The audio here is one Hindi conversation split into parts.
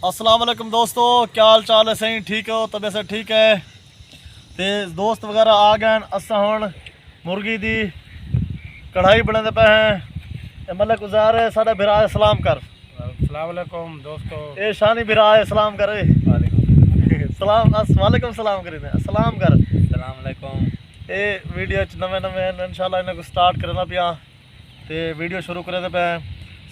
अस्सलाम वालेकुम दोस्तों, क्या हाल चाल है? सही ठीक हो? तबीयत से ठीक है? तो दोस्त वगैरह आ गए। असा हुण मुर्गी दी कढ़ाई बनाते पे हैं। मलक उजार है साडा बिरा है, सलाम कर। अस्सलाम वालेकुम दोस्तों। ए शानी बिरा है, सलाम कर। सलाम वालेकुम सलाम करी ने, सलाम कर। अस्सलाम वालेकुम। ये वीडियो नवे नवे इंशाल्लाह इन्हें को स्टार्ट करना पिया तो वीडियो शुरू करते पे।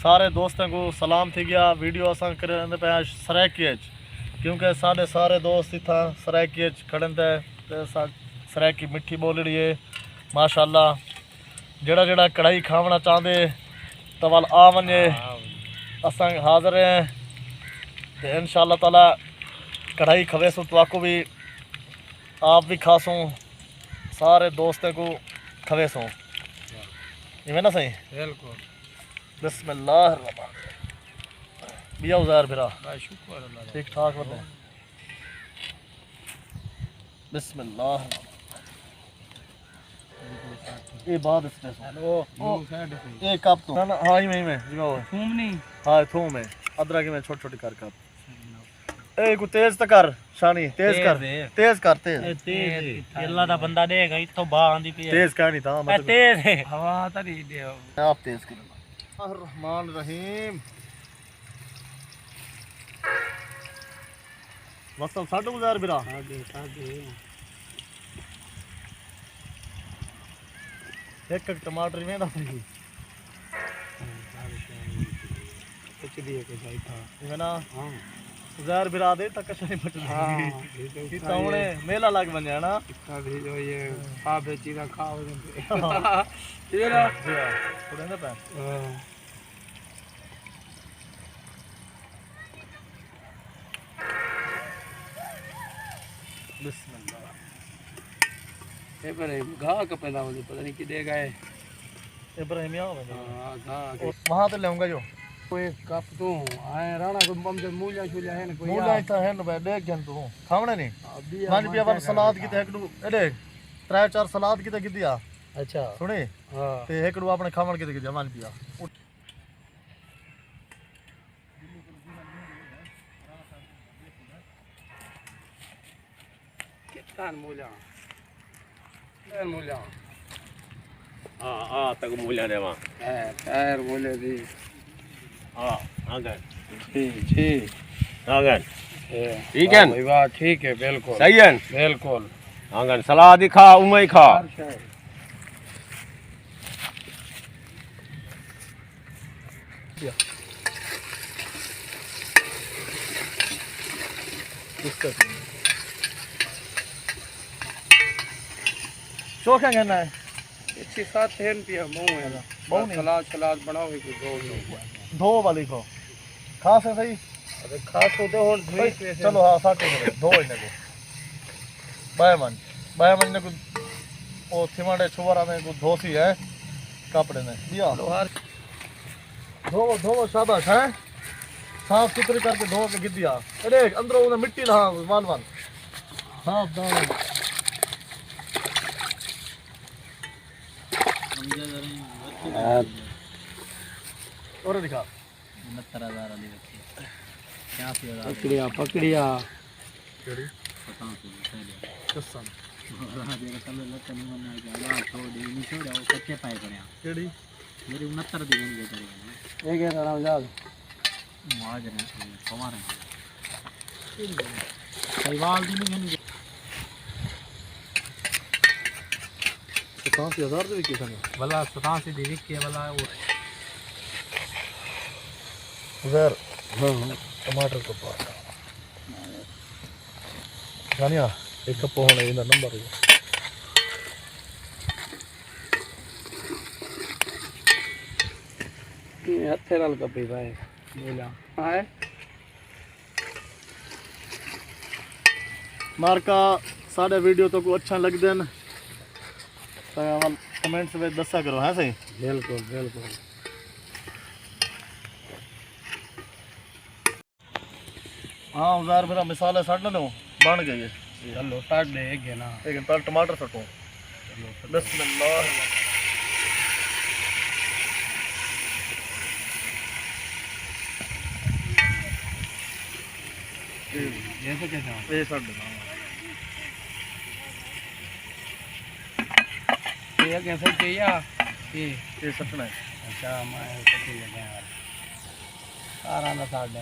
सारे दोस्तों को सलाम थी गया। वीडियो असा करते पे सरायकी क्योंकि साढ़े सारे दोस्त इतना सरायकी खड़े थे। सरायकी मिठी बोलड़ी है माशाल्लाह। जड़ा जड़ा कढ़ाई खावना चाहते तो वाल आ वने असा हाज़िर हैं तो इंशाल्लाह ताला कढ़ाई खवेसू तो आपको भी आप भी खासूँ सारे दोस्तों को खवेसू इवें ना सही। बिल्कुल। बिस्मिल्लाह बिया उजार फिरा शुक्र अल्लाह। ठीक ठाक बंदे। बिस्मिल्लाह ये बात इसमें हेलो ये कप तो ना हाँ ही में जो थूम नहीं। हाँ थूम है अदरक में छोटी छोटी कर कप। ए को तेज तो कर शानी, तेज कर तेज कर तेज तेज अल्लाह दा बंदा देगा इतो बा आंदी पई तेज कहनी था मैं तेज है हवा तरी दे आप तेज कर। रहमान रहीम वसल 6000 बिरा एक टमाटर में ना हां उजार बिरा दे तक नहीं बट हां तावणे मेला लाग बन जाना इसका भी जो ये खा बेची का खाओ तेरा थोड़े ना पे बिस्मिल्लाह। ए पर घा का पैदा हो पता नहीं किदे गए इब्राहिमिया हां घा वहां तो लेऊंगा जो कोई कप तो आए राणा को बम से मूलिया छुलिया है ना कोई मूला इतना है ना देख जन तू खावणे नहीं मान पिया वन सलाद की हेकड़ू एडे 3-4 सलाद की की दिया। अच्छा सुने हां ते हेकड़ू अपने खावण की दिया मान पिया कितना मूलिया मूलिया हाँ तक मूल्य देवा पैर मूल्य दी हाँ आगे ठीक आगे ठीक है भाई वाह ठीक है बिल्कुल सही है बिल्कुल आगे सलाद ही खा उमे ही खा चोखा कहना है इसी साथ है पिया मुंह है बहु नहीं सलाद सलाद बनाओ एक दो वाली को खास है सही। अरे खास होते हो चलो हाँ साटे दो इन्हें को बायमन ने कुछ वो थिमाड़े छुवारा में कुछ धोसी है कपड़े ने दिया धो शाबाश है साफ सुथरी करके धो के गिर दिया। अरे अंदर उन्हें मिट्टी ला मान साफ दाल और दिखा 69,000 वाली रखी क्या पकड़िया पकड़िया केड़ी कसम कच्चे पाए केड़ी मेरी 69 दी बन गई एक है राम जाल माज रहे हमारे सहीवाल दी नहीं 87,000 दे विकी सन भला 87 दी विकी भला वो उधर हाँ टमाटर को पास जानिया एक कप होने इंदा नंबर है ये हथे नाल कपी भाई बोला हां मार्का साढ़े वीडियो तो को अच्छा लग देन तो कमेंट्स में दसा करो है सही। बिल्कुल बिल्कुल हाँ उजार मेरा मिसाल है सट लो बन गई है चलो साठ दे एक है ना लेकिन पहले टमाटर सटो बिस्मिल्लाह ऐसे कैसे ये सब देना ये कैसे चाहिए ये सटना है अच्छा मैं सच्ची लगा यार सारा ना साढ़े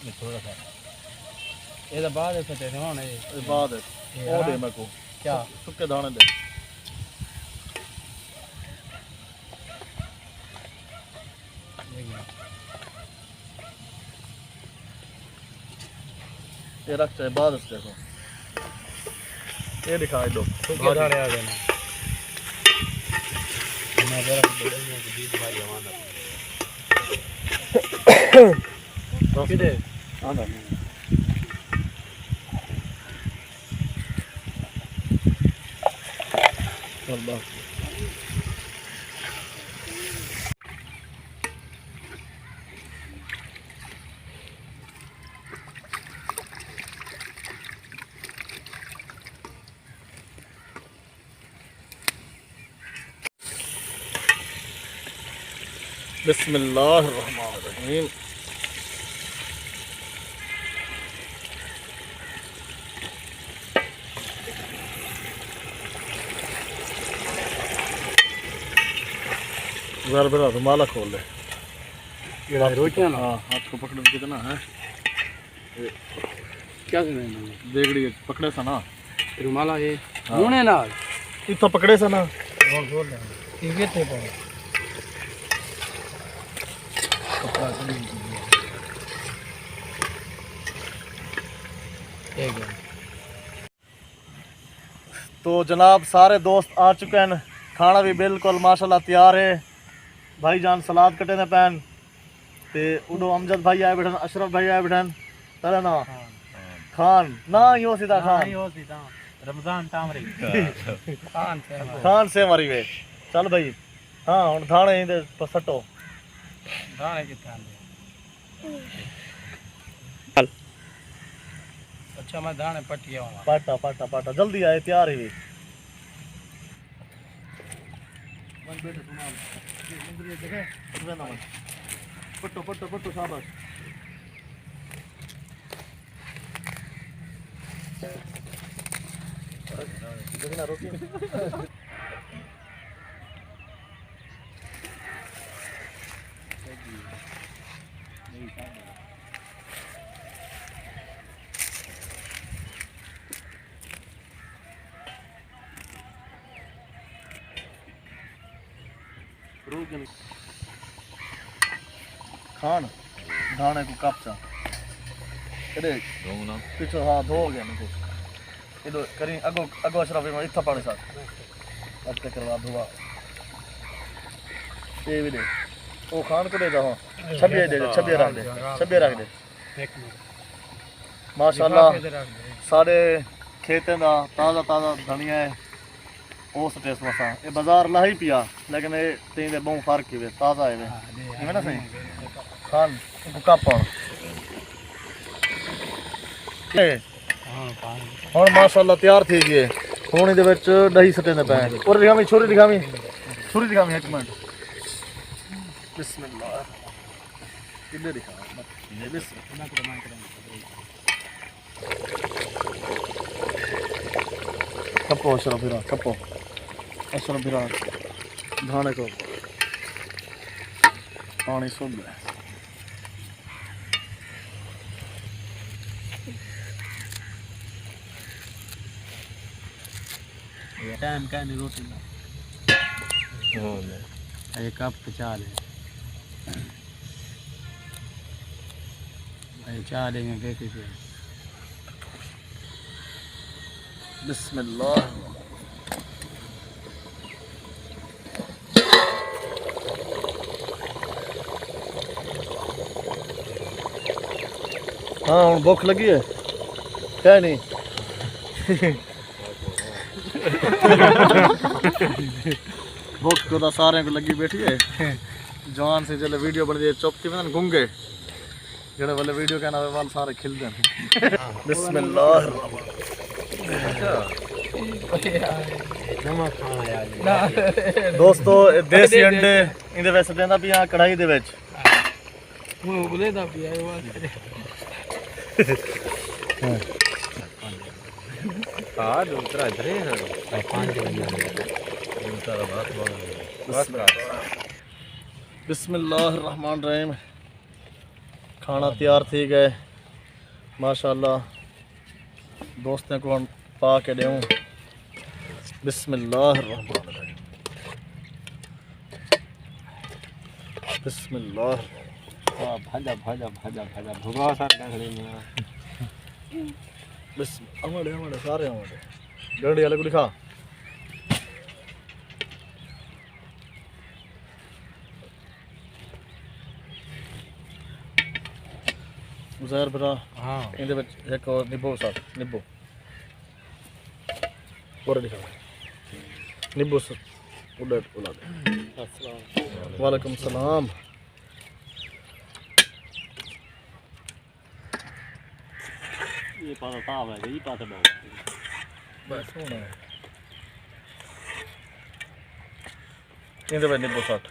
ये थोड़ा सा ये तो बाद ऐसे थे ना ये बाद है वो दे मेरे को क्या सुखे दाने दे ये रख चाहे बाद इसके को ये दिखा दो सुखे दाने आ गए ना मैं जरा बदलने के बीच भाई जमाना किधर आना अल्लाह बिस्मिल्लाहिर्रहमानिर्रहीम जरा बड़ा रुमाला खोल ले ये रोटियां ना हाँ हाथ को पकड़ कितना है क्या सुना देगड़ी पकड़े सा ना रुमाला ये हाँ। मुने ना इतना पकड़े सा ना बोल बोल ठीक है थे पर कपड़ा एक तो जनाब सारे दोस्त आ चुके हैं खाना भी बिल्कुल माशाल्लाह तैयार है भाईजान सलाद कटे ने पैन ते उडो अमजद भाई आए बैठन अशरफ भाई आए बैठन तला ना खान ना यो सीधा खान हो सीधा रमजान तामरी खान से मरी वे चल भाई हाँ हुन थाने इंदे सटो दाने किथे चल अच्छा मैं दाने पट गया हूं पाटा पाटा पाटा जल्दी आए तैयार ही मन बैठे सुना मंदिर देखे ना मन पट्टो पट्टो पट्टो शाबाश देखना रोटी खान दाने को कापचा कदे रोंगना पीछे हाँ धो गया मेरे को इधर करी अगो अगो अशरफ में इतना पानी साथ अब तक करवा धोआ ये भी दे ओ खान को दे जाओ छबिया दे छबिया रख दे माशाल्लाह सारे खेतों का ताज़ा ताज़ा धनिया है उस टेस्ट मसा ये बाजार ला ही पिया लेकिन ये तीन दे बहुत फर्क ही वे ताज़ा है वे है ना सही खान कापा हुण माशाल्लाह तैयार थी गए हुण इहदे विच दही सटे ने पै और दिखावी छुरी दिखावी एक मिनट बिस्मिल्लाह किले दिखा ये बिस्मिल्लाह कपो अशरफ बिरा कपो अशरफ बिरा धाने को पानी सुन ले टाइम का नहीं रोटी ये कप चाल है ये चाल लेंगे कैसे से बिस्मिल्लाह हाँ हुण भुख लगी है क्या नहीं भुख तो सारे को लगी बैठी है जवान से चले वीडियो बन जाए चौपती में गूंगे जड़े वाले वीडियो कहना वाल सारे खिल दें बिस्मिल्लाह ਨਮਕ ਖਾਣਾ ਯਾਰ ਦੋਸਤੋ ਦੇਸੀ ਅੰਡੇ ਇਹਦੇ ਵਿੱਚ ਪੈਂਦਾ ਪਿਆ ਕੜਾਈ ਦੇ ਵਿੱਚ ਹੁਣ ਉਗਲੇ ਦਾ ਪਿਆ ਇਹ ਵਾਸਤੇ ਆ ਦੂਸਰਾ ਧਰੇ ਨਾ ਪੰਜ ਦੂਸਰਾ ਬਾਤ ਬਸ बिस्मिल्लाहिर्रहमानिर्रहीम खाना तैयार थी गए माशाल्लाह दोस्तों को हम पा के दूँ बिस्मिल्लाहिर्रहमानिर्रहीम बिस्मिल्लाह भाजा भाजा भाजा भाजा भुगा सर डंगड़ी में हमारे सारे हमारे गड़ी वाले को दिखा ज़हर भरा हाँ इनके विच एक और निब्बो साथ निब्बो और दिखा निब्बो साथ उड़ा दे वालेकुम सलाम ये पाता ताव है ये पाता बहुत बस होना है इनके विच निब्बो साथ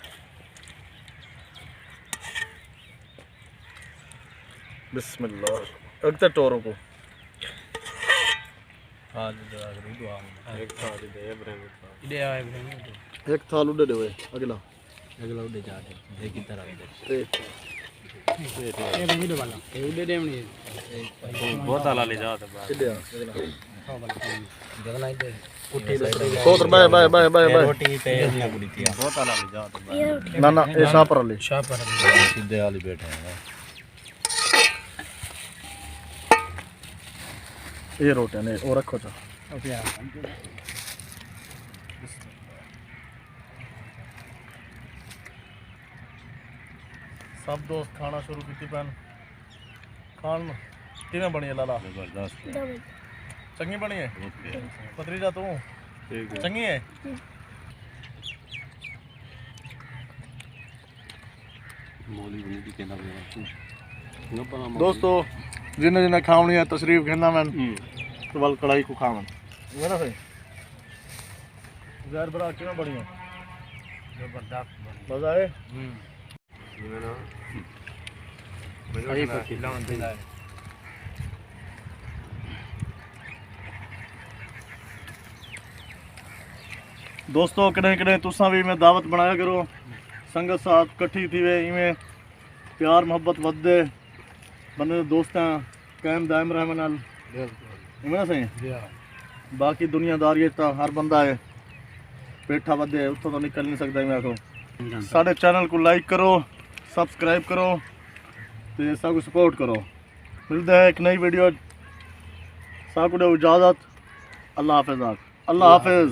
बिस्मिल्लाह अगते टोरों को हाल दुआ करो दुआ एक साथ दे इब्राहिम इधे आए इब्राहिम एक थाल उड़े दे अगला अगला उधे जा दे की तरह ते ये वीडियो वाला ये उधे देवनी बहुत आला ले जाओ तो किधर अगला हां वाला जगना इधे उठी सोतर बाय बाय बाय बाय बाय रोटी पे ना गुड़ी थी बहुत आला ले जाओ तो ना ना ये शापर अली शाह पर सीधे वाली बैठे हैं ये रोटियां ने और रखो चा ओके सब दोस्त खाना शुरू की पैन खान किवें बनी है लाला जबरदस्त चंगी बनी है ओके पतरीजा तू ठीक है चंगी है मोली बनी की कहना पड़ेगा दोस्तों जिन्हें जिन्हें खावनी है तशरीफ कहना मैं तो वाल कढ़ाई को खावन वो ना सही ज़हर बरा किवें बनी है जबरदस्त मजा आए सही पकीला होते है दोस्तों कदें कदें तुसा भी मैं दावत बनाया करो संगत साथ कट्ठी थी वे इवें प्यार मोहब्बत वधे बंदे दोस्तां कायम दायम रहने नाल इवें ना सही बाकी दुनियादारी तो हर बंदा है पेठा वधे उत्थों तो निकल नहीं सकता मैं आखो साढ़े चैनल को लाइक करो सब्सक्राइब करो तो सब सपोर्ट करो मिलता है एक नई वीडियो साकू दो इजाज़त अल्लाह हाफिज़।